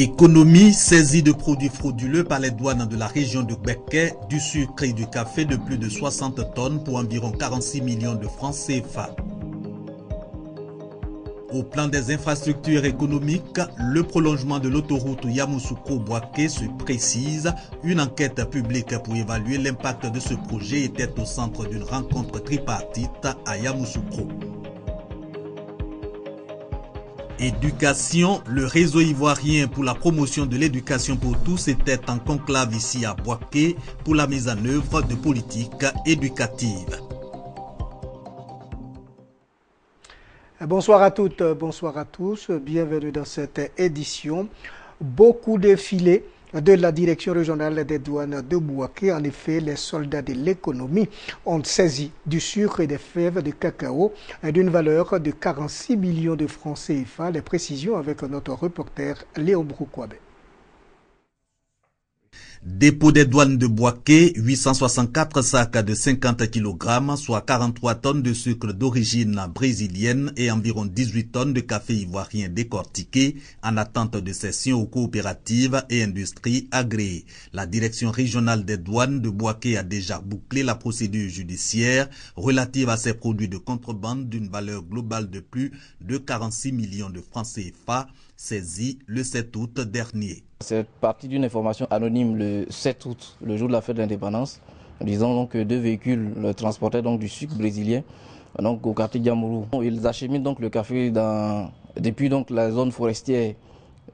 Économie saisie de produits frauduleux par les douanes de la région de Gbeke, du sucre et du café de plus de 60 tonnes pour environ 46 millions de francs CFA. Au plan des infrastructures économiques, le prolongement de l'autoroute Yamoussoukro-Boaké se précise. Une enquête publique pour évaluer l'impact de ce projet était au centre d'une rencontre tripartite à Yamoussoukro. Éducation, le réseau ivoirien pour la promotion de l'éducation pour tous était en conclave ici à Boaké pour la mise en œuvre de politiques éducatives. Bonsoir à toutes, bonsoir à tous, bienvenue dans cette édition. Beaucoup défilés de la direction régionale des douanes de Boaké. En effet, les soldats de l'économie ont saisi du sucre et des fèves de cacao d'une valeur de 46 millions de francs CFA. Les précisions avec notre reporter Léon Broukouabé. Dépôt des douanes de Boaké, 864 sacs de 50 kg, soit 43 tonnes de sucre d'origine brésilienne et environ 18 tonnes de café ivoirien décortiqué en attente de cession aux coopératives et industries agréées. La direction régionale des douanes de Boaké a déjà bouclé la procédure judiciaire relative à ces produits de contrebande d'une valeur globale de plus de 46 millions de francs CFA, saisis le 7 août dernier. C'est parti d'une information anonyme le 7 août, le jour de la fête de l'indépendance, disant donc que deux véhicules transportaient donc du sucre brésilien donc au quartier Diamourou. Ils acheminent donc le café depuis donc la zone forestière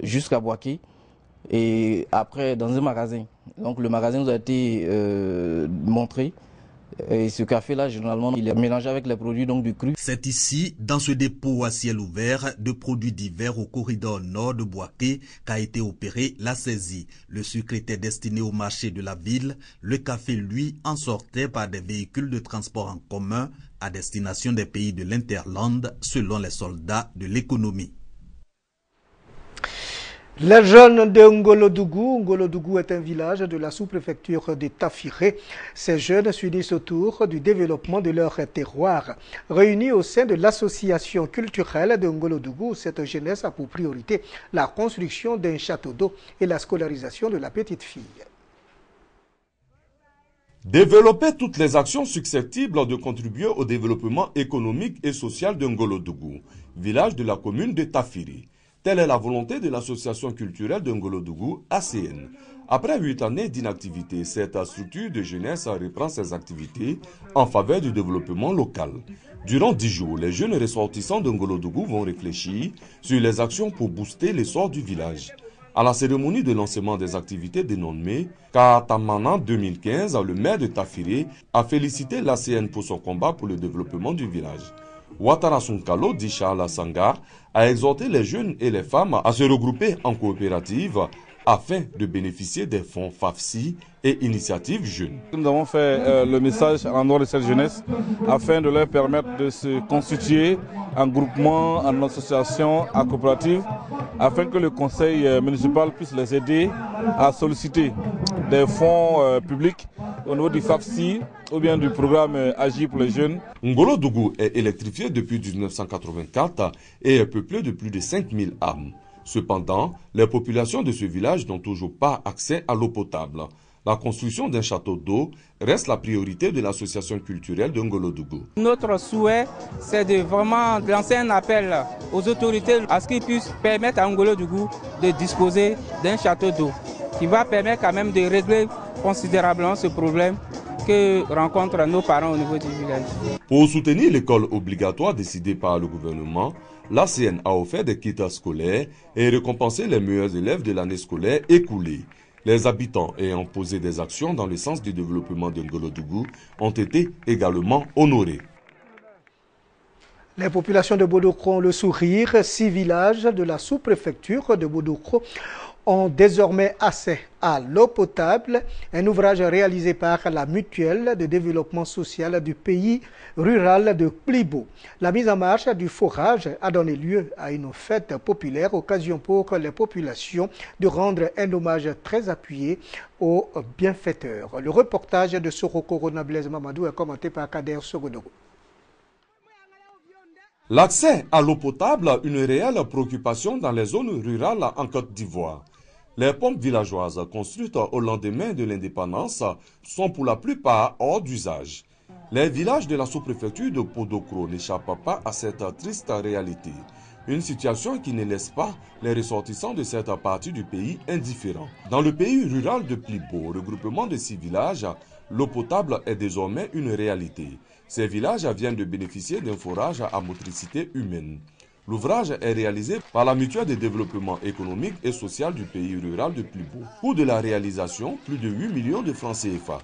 jusqu'à Boaké et après dans un magasin. Donc le magasin nous a été montré. Et ce café-là, généralement, il est mélangé avec les produits donc, du cru. C'est ici, dans ce dépôt à ciel ouvert de produits divers au corridor nord de Boaké, qu'a été opérée la saisie. Le sucre était destiné au marché de la ville. Le café, lui, en sortait par des véhicules de transport en commun à destination des pays de l'Interland, selon les soldats de l'économie. Les jeunes de Ngolodougou. Ngolodougou est un village de la sous-préfecture de Tafiré. Ces jeunes s'unissent autour du développement de leur terroir. Réunis au sein de l'association culturelle de Ngolodougou, cette jeunesse a pour priorité la construction d'un château d'eau et la scolarisation de la petite fille. Développer toutes les actions susceptibles de contribuer au développement économique et social de Ngolodougou, village de la commune de Tafiré. Telle est la volonté de l'association culturelle de Ngolodougou, ACN. Après 8 années d'inactivité, cette structure de jeunesse reprend ses activités en faveur du développement local. Durant 10 jours, les jeunes ressortissants de Ngolodougou vont réfléchir sur les actions pour booster l'essor du village. À la cérémonie de lancement des activités dénommée Katamana 2015, le maire de Tafiré a félicité l'ACN pour son combat pour le développement du village. Ouattara Sunkalo, dit Charles Sangar, a exhorté les jeunes et les femmes à se regrouper en coopérative afin de bénéficier des fonds FAFSI et initiatives jeunes. Nous avons fait le message en l'endroit de cette jeunesse afin de leur permettre de se constituer en groupement, en association, en coopérative, afin que le conseil municipal puisse les aider à solliciter des fonds publics au niveau du FAFSI ou bien du programme Agir pour les jeunes. Ngolodougou est électrifié depuis 1984 et est peuplé de plus de 5000 âmes. Cependant, les populations de ce village n'ont toujours pas accès à l'eau potable. La construction d'un château d'eau reste la priorité de l'association culturelle de Ngolodougou. Notre souhait, c'est de vraiment lancer un appel aux autorités à ce qu'ils puissent permettre à Ngolodougou de disposer d'un château d'eau qui va permettre quand même de régler considérablement ce problème que rencontrent nos parents au niveau du village. Pour soutenir l'école obligatoire décidée par le gouvernement, l'ACN a offert des kits scolaires et récompensé les meilleurs élèves de l'année scolaire écoulée. Les habitants ayant posé des actions dans le sens du développement de Ngolodougou ont été également honorés. Les populations de Bodokro ont le sourire. 6 villages de la sous-préfecture de Bodokro ont désormais accès à l'eau potable, un ouvrage réalisé par la mutuelle de développement social du pays rural de Plibo. La mise en marche du forage a donné lieu à une fête populaire, occasion pour les populations de rendre un hommage très appuyé aux bienfaiteurs. Le reportage de Soro Corona Blaise Mamadou est commenté par Kader Sogodogo. L'accès à l'eau potable, une réelle préoccupation dans les zones rurales en Côte d'Ivoire. Les pompes villageoises construites au lendemain de l'indépendance sont pour la plupart hors d'usage. Les villages de la sous-préfecture de Podokro n'échappent pas à cette triste réalité. Une situation qui ne laisse pas les ressortissants de cette partie du pays indifférents. Dans le pays rural de Plibo, regroupement de 6 villages, l'eau potable est désormais une réalité. Ces villages viennent de bénéficier d'un forage à motricité humaine. L'ouvrage est réalisé par la Mutuelle de développement économique et social du pays rural de Plibo. Coût de la réalisation, plus de 8 millions de francs CFA.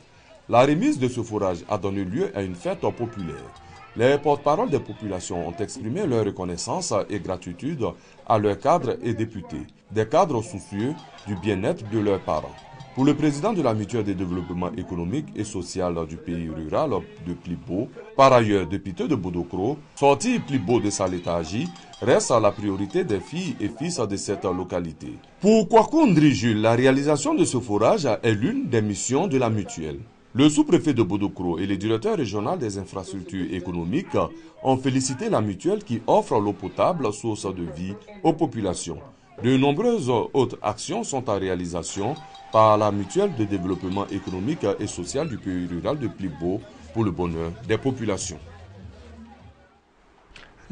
La remise de ce forage a donné lieu à une fête populaire. Les porte-paroles des populations ont exprimé leur reconnaissance et gratitude à leurs cadres et députés, des cadres soucieux du bien-être de leurs parents. Pour le président de la Mutuelle de développement économique et social du pays rural de Plibo, par ailleurs député de Bodokro, sortir Plibo de sa léthargie reste la priorité des filles et fils de cette localité. Pour Kwakundri Jules, la réalisation de ce forage est l'une des missions de la mutuelle. Le sous-préfet de Bodokro et le directeur régional des infrastructures économiques ont félicité la mutuelle qui offre l'eau potable, source de vie aux populations. De nombreuses autres actions sont en réalisation par la mutuelle de développement économique et social du pays rural de Plibo pour le bonheur des populations.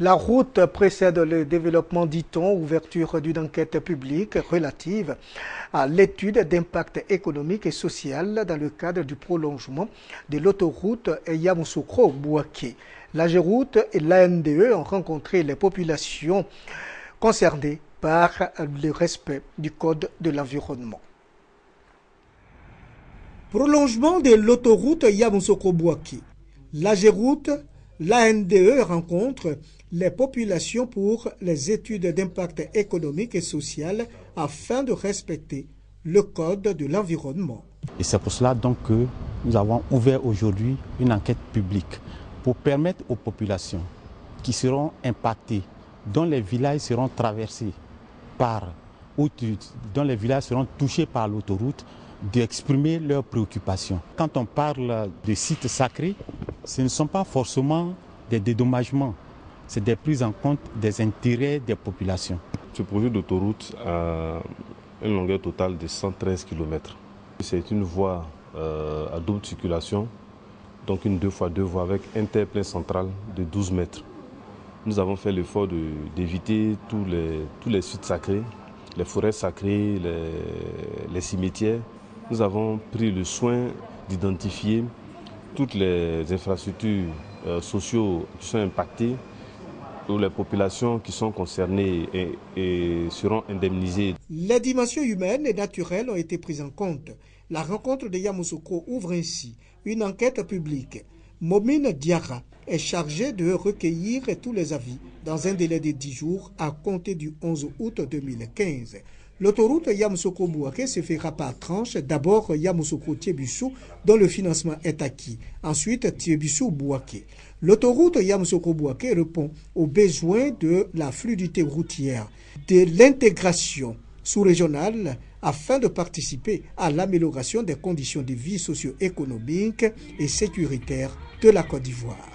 La route précède le développement, dit-on, ouverture d'une enquête publique relative à l'étude d'impact économique et social dans le cadre du prolongement de l'autoroute Yamoussoukro-Bouaké. l'AGEROUTE et l'ANDE ont rencontré les populations concernées par le respect du Code de l'environnement. Prolongement de l'autoroute Yamoussoukro-Bouaké. L'AGEROUTE, l'ANDE rencontre les populations pour les études d'impact économique et social afin de respecter le Code de l'environnement. Et c'est pour cela donc que nous avons ouvert aujourd'hui une enquête publique pour permettre aux populations qui seront impactées, dont les villages seront traversés par, ou dont les villages seront touchés par l'autoroute, d'exprimer leurs préoccupations. Quand on parle de sites sacrés, ce ne sont pas forcément des dédommagements, c'est des prises en compte des intérêts des populations. Ce projet d'autoroute a une longueur totale de 113 km. C'est une voie à double circulation, donc une 2x2 voies avec interplein central de 12 mètres. Nous avons fait l'effort d'éviter tous les sites sacrés, les forêts sacrées, les cimetières. Nous avons pris le soin d'identifier toutes les infrastructures sociaux qui sont impactées, où les populations qui sont concernées et seront indemnisées. Les dimensions humaines et naturelles ont été prises en compte. La rencontre de Yamoussoukro ouvre ainsi une enquête publique. Momine Diarra est chargée de recueillir tous les avis dans un délai de 10 jours à compter du 11 août 2015. L'autoroute Yamoussoukro-Bouaké se fera par tranche. D'abord Yamoussoukro-Tiébissou, dont le financement est acquis. Ensuite Tiébissou-Bouaké. L'autoroute Yamoussoukro-Bouaké répond aux besoins de la fluidité routière, de l'intégration sous-régionale afin de participer à l'amélioration des conditions de vie socio-économiques et sécuritaires de la Côte d'Ivoire.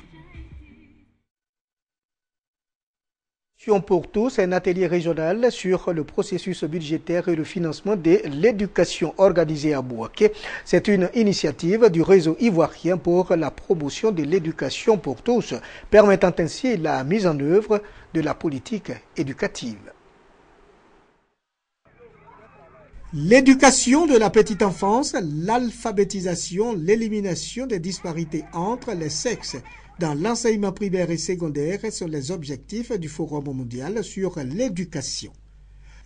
Pour tous, un atelier régional sur le processus budgétaire et le financement de l'éducation organisé à Bouaké. C'est une initiative du réseau ivoirien pour la promotion de l'éducation pour tous, permettant ainsi la mise en œuvre de la politique éducative. L'éducation de la petite enfance, l'alphabétisation, l'élimination des disparités entre les sexes dans l'enseignement primaire et secondaire sont les objectifs du Forum mondial sur l'éducation.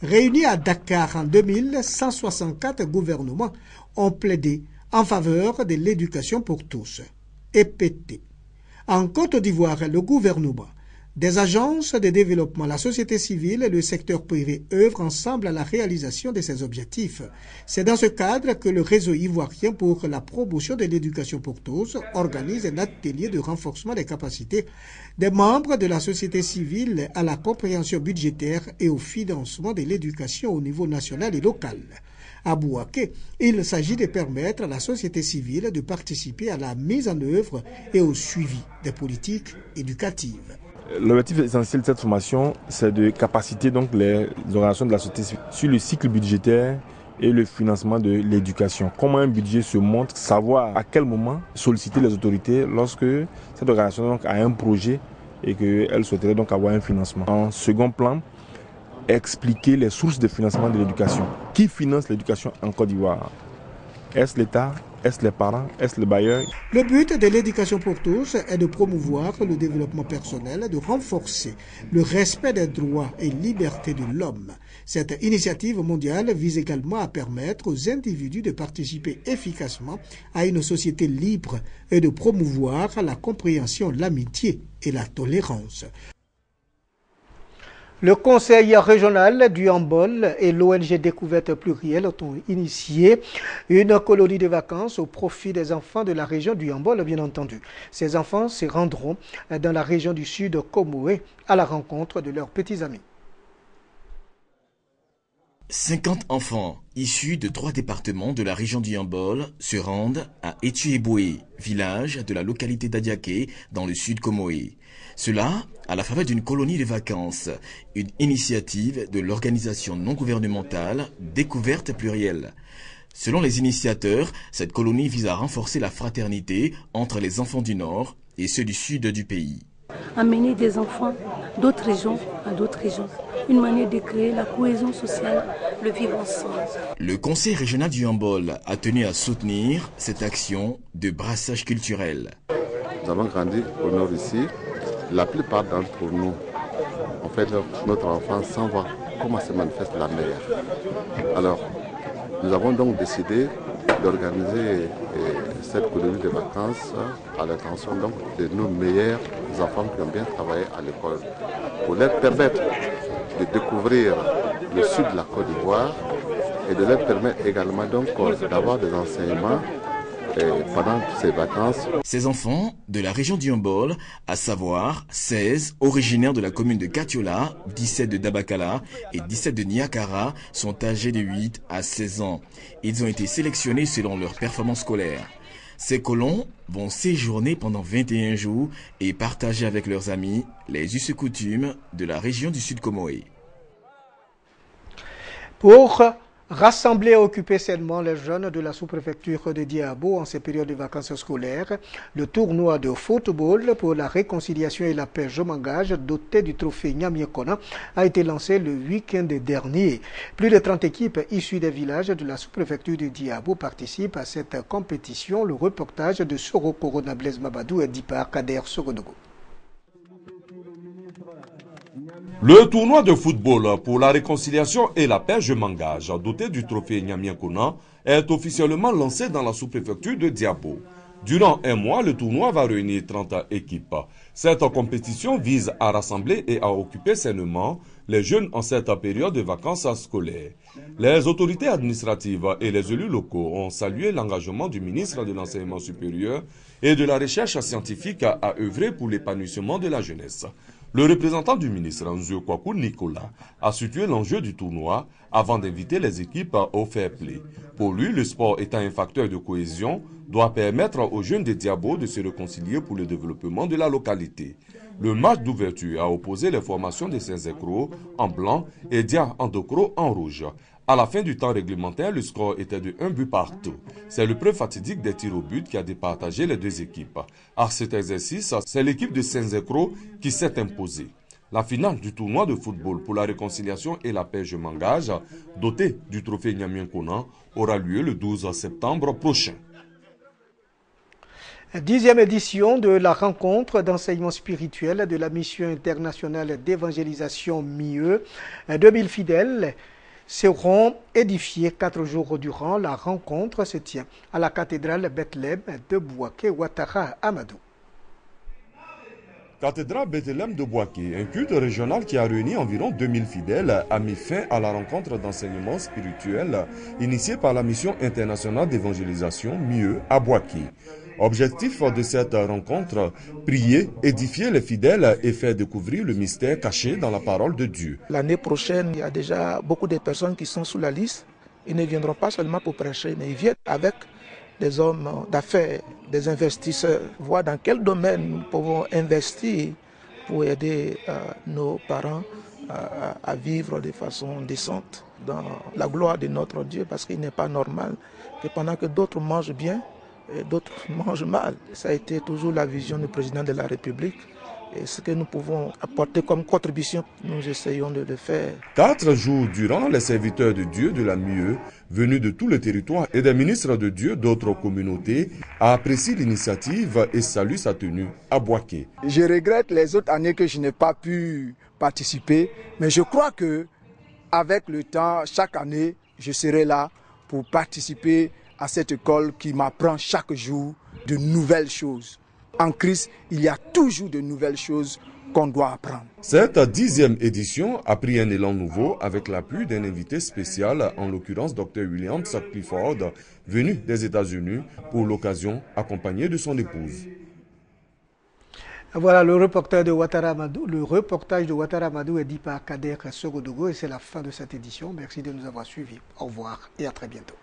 Réunis à Dakar en 2000, 164 gouvernements ont plaidé en faveur de l'éducation pour tous, EPT. En Côte d'Ivoire, le gouvernement, des agences de développement, la société civile et le secteur privé œuvrent ensemble à la réalisation de ces objectifs. C'est dans ce cadre que le réseau ivoirien pour la promotion de l'éducation pour tous organise un atelier de renforcement des capacités des membres de la société civile à la compréhension budgétaire et au financement de l'éducation au niveau national et local. À Bouaké, il s'agit de permettre à la société civile de participer à la mise en œuvre et au suivi des politiques éducatives. L'objectif essentiel de cette formation, c'est de capaciter donc les organisations de la société civile sur le cycle budgétaire et le financement de l'éducation. Comment un budget se monte, savoir à quel moment solliciter les autorités lorsque cette organisation donc, a un projet et qu'elle souhaiterait donc avoir un financement. En second plan, expliquer les sources de financement de l'éducation. Qui finance l'éducation en Côte d'Ivoire? Est-ce l'État? Est-ce les parents? Est-ce le bailleur? Le but de l'éducation pour tous est de promouvoir le développement personnel, de renforcer le respect des droits et libertés de l'homme. Cette initiative mondiale vise également à permettre aux individus de participer efficacement à une société libre et de promouvoir la compréhension, l'amitié et la tolérance. Le Conseil régional du handball et l'ONG Découverte Plurielle ont initié une colonie de vacances au profit des enfants de la région du handball, bien entendu. Ces enfants se rendront dans la région du sud Comoé à la rencontre de leurs petits amis. 50 enfants issus de 3 départements de la région du Yambol se rendent à Etueboué, village de la localité d'Adiaké dans le sud Comoé. Cela à la faveur d'une colonie de vacances, une initiative de l'organisation non gouvernementale Découverte Plurielle. Selon les initiateurs, cette colonie vise à renforcer la fraternité entre les enfants du Nord et ceux du Sud du pays. Amener des enfants d'autres régions à d'autres régions. Une manière de créer la cohésion sociale, le vivre ensemble. Le Conseil régional du Yambol a tenu à soutenir cette action de brassage culturel. Nous avons grandi au nord ici. La plupart d'entre nous, on fait notre enfance sans voir comment se manifeste la mer. Alors, nous avons donc décidé d'organiser cette colonie de vacances à l'attention de nos meilleurs enfants qui ont bien travaillé à l'école, pour leur permettre de découvrir le sud de la Côte d'Ivoire et de leur permettre également d'avoir des enseignements pendant ces vacances. Ces enfants de la région du Yambol, à savoir 16 originaires de la commune de Katiola, 17 de Dabakala et 17 de Niakara, sont âgés de 8 à 16 ans. Ils ont été sélectionnés selon leur performance scolaire. Ces colons vont séjourner pendant 21 jours et partager avec leurs amis les us et coutumes de la région du Sud Comoé. Pour rassembler et occuper sainement les jeunes de la sous-préfecture de Diabo en ces périodes de vacances scolaires, le tournoi de football pour la réconciliation et la paix Je m'engage, doté du trophée Nyamiekona, a été lancé le week-end dernier. Plus de 30 équipes issues des villages de la sous-préfecture de Diabo participent à cette compétition. Le reportage de Soro Corona Blaise Mabadou est dit par Kader Sorodogo. Le tournoi de football pour la réconciliation et la paix Je m'engage, doté du trophée Nyamiekona, est officiellement lancé dans la sous-préfecture de Diabo. Durant un mois, le tournoi va réunir 30 équipes. Cette compétition vise à rassembler et à occuper sainement les jeunes en cette période de vacances scolaires. Les autorités administratives et les élus locaux ont salué l'engagement du ministre de l'Enseignement supérieur et de la Recherche scientifique à œuvrer pour l'épanouissement de la jeunesse. Le représentant du ministre, Nzio Kwaku Nicolas, a situé l'enjeu du tournoi avant d'inviter les équipes au fair play. Pour lui, le sport étant un facteur de cohésion, doit permettre aux jeunes de Diabo de se réconcilier pour le développement de la localité. Le match d'ouverture a opposé les formations de Saint-Zécro en blanc et Dia Andokro en rouge. À la fin du temps réglementaire, le score était de 1 but partout. C'est le preuve fatidique des tirs au but qui a départagé les deux équipes. À cet exercice, c'est l'équipe de Saint-Zécro qui s'est imposée. La finale du tournoi de football pour la réconciliation et la paix Je m'engage, dotée du trophée Nyamiekona, aura lieu le 12 septembre prochain. 10e édition de la rencontre d'enseignement spirituel de la mission internationale d'évangélisation MIE. 2000 fidèles seront édifiés 4 jours durant. La rencontre se tient à la cathédrale Bethléem de Bouaké, Ouattara, Amadou. Cathédrale Bethléem de Bouaké, un culte régional qui a réuni environ 2000 fidèles, a mis fin à la rencontre d'enseignement spirituel initiée par la mission internationale d'évangélisation MIE à Bouaké. Objectif de cette rencontre, prier, édifier les fidèles et faire découvrir le mystère caché dans la parole de Dieu. L'année prochaine, il y a déjà beaucoup de personnes qui sont sous la liste. Ils ne viendront pas seulement pour prêcher, mais ils viennent avec des hommes d'affaires, des investisseurs, voir dans quel domaine nous pouvons investir pour aider nos parents à vivre de façon décente dans la gloire de notre Dieu, parce qu'il n'est pas normal que pendant que d'autres mangent bien, d'autres mangent mal. Ça a été toujours la vision du président de la République. Et ce que nous pouvons apporter comme contribution, nous essayons de le faire. 4 jours durant, les serviteurs de Dieu de la MIE, venus de tout le territoire et des ministres de Dieu d'autres communautés, apprécient l'initiative et saluent sa tenue à Bouaké. Je regrette les autres années que je n'ai pas pu participer, mais je crois que avec le temps, chaque année, je serai là pour participer à cette école qui m'apprend chaque jour de nouvelles choses. En Christ, il y a toujours de nouvelles choses qu'on doit apprendre. Cette 10e édition a pris un élan nouveau avec l'appui d'un invité spécial, en l'occurrence Dr William Clifford, venu des États-Unis pour l'occasion, accompagné de son épouse. Voilà le reportage de Ouattara Amadou. Le reportage de Ouattara Amadou est dit par Kader Sogodogo et c'est la fin de cette édition. Merci de nous avoir suivis. Au revoir et à très bientôt.